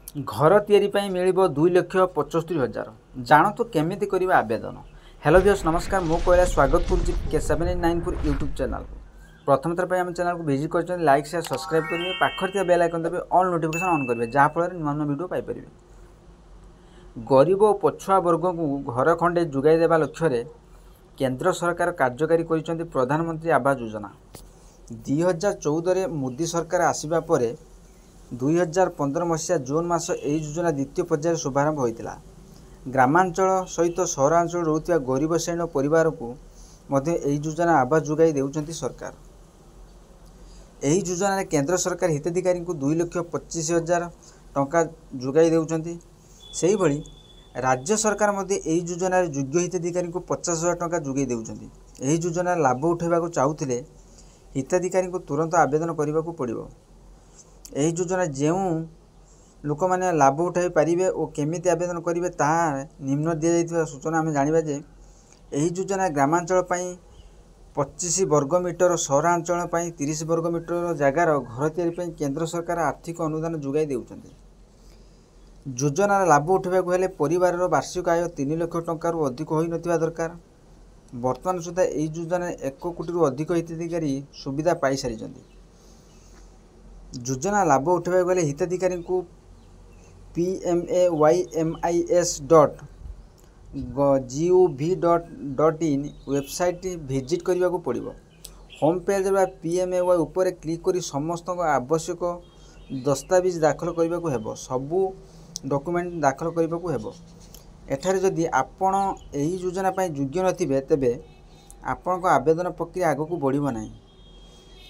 घर या मिल 2,75,000 जानतु केमिति करिबा आवेदन। हेलो व्यूअर्स नमस्कार, मो कहला स्वागत करुच्ची K789 यूट्यूब चैनल। प्रथम थर आम चैनल को विजिट कर लाइक शेयर सब्सक्राइब करेंगे, पाखर बेल आइकन दबे ऑल नोटिफिकेशन ऑन करेंगे जहाँफल नुआ नुआ वीडियो पाइपर। गरीब और पछुआ वर्ग को घर खंडे जोगाई देवा लक्ष्य केंद्र सरकार कार्यकारी कर प्रधानमंत्री आवास योजना। 2014 मोदी सरकार आसिबा परे 2015 मसीहा जून मास यही योजना द्वितीय पर्यायर शुभारंभ होता। ग्रामांचल सहित सहरांचल रोकता गरीब श्रेणी परिवार को यही योजना आवास जोगाई देउछंती सरकार। यही योजना केंद्र सरकार हिताधिकारी को 2,25,000 टंका जोगाई देउछंती। सेही भली राज्य सरकार यही योजना योग्य हिताधिकारी को 50,000 टंका जोगाई देउछंती। यही योजना लाभ उठाइबा चाहूले हिताधिकारी को तुरंत आवेदन करने को पड़ो। यही योजना जो लोक मैंने लाभ उठाई पारे और केमिति आवेदन करेंगे ताहा निम्न दि जाइथिबा सूचना आम जाना जे यही योजना ग्रामांचल 25 वर्ग मीटर, सहरांचल 30 वर्ग मीटर जगार घर या केंद्र सरकार आर्थिक अनुदान जोगाई देउछंती। योजनार लाभ उठाइबा हेले परिवार वार्षिक आय 3 लाख टंका अधिक होई नथिबा दरकार। वर्तमान सुधा यही योजना 1 कोटी अधिक हिताधिकारी सुविधा पाई सारिछंती। योजना लाभ उठाइबा गले हिताधिकारी को pmays.gov.in वेबसाइट विजिट करने को पड़ो। होम पेज PMAY उपर क्लिक कर समस्त आवश्यक दस्तावेज दाखल करने को हेबो। सबू डॉक्यूमेंट दाखल करने को हेबो। एठारे जदि आपण यही योजना पाई योग्य नथिबे तेबे आपण को आवेदन प्रक्रिया आगो को बढ़िबो नाही।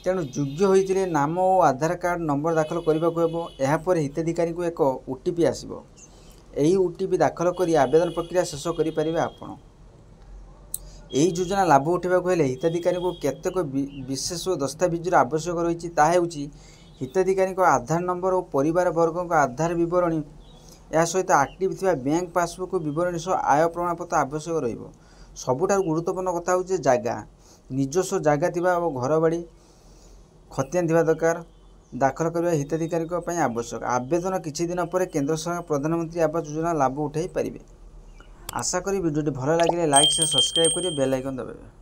तेणु योग्य होइतिले नाम और आधार कार्ड नंबर दाखल करने को हेबो। एहा परे हिताधिकारी को एक OTP आसीबो। एही OTP दाखल करी आवेदन प्रक्रिया शेष करि परिबे आपण। एही योजना लाभ उठाइबा हेले हिताधिकारी को केतेक विशेष दस्तावेजर आवश्यक रही ताहेउची हिताधिकारी को आधार नंबर और परिवार वर्ग को आधार विवरणी या सहित एक्टिव थिबा बैंक पासबुक विवरणी सह आय प्रमाणपत्र आवश्यक रहिबो। सबुठार गुरुत्वपूर्ण कथा होचे जागा, निजस्व जागा थिबा और घर बाड़ी खतियान थिबा दरकार दाखल करने हिताधिकारी आवश्यक। आवेदन किछि दिन पर केंद्र सरकार प्रधानमंत्री आवास योजना लाभ उठाई पारिबे। आशा करी वीडियो भल लगे लाइक शेयर सब्सक्राइब करें, बेल आइकन दबाइबे।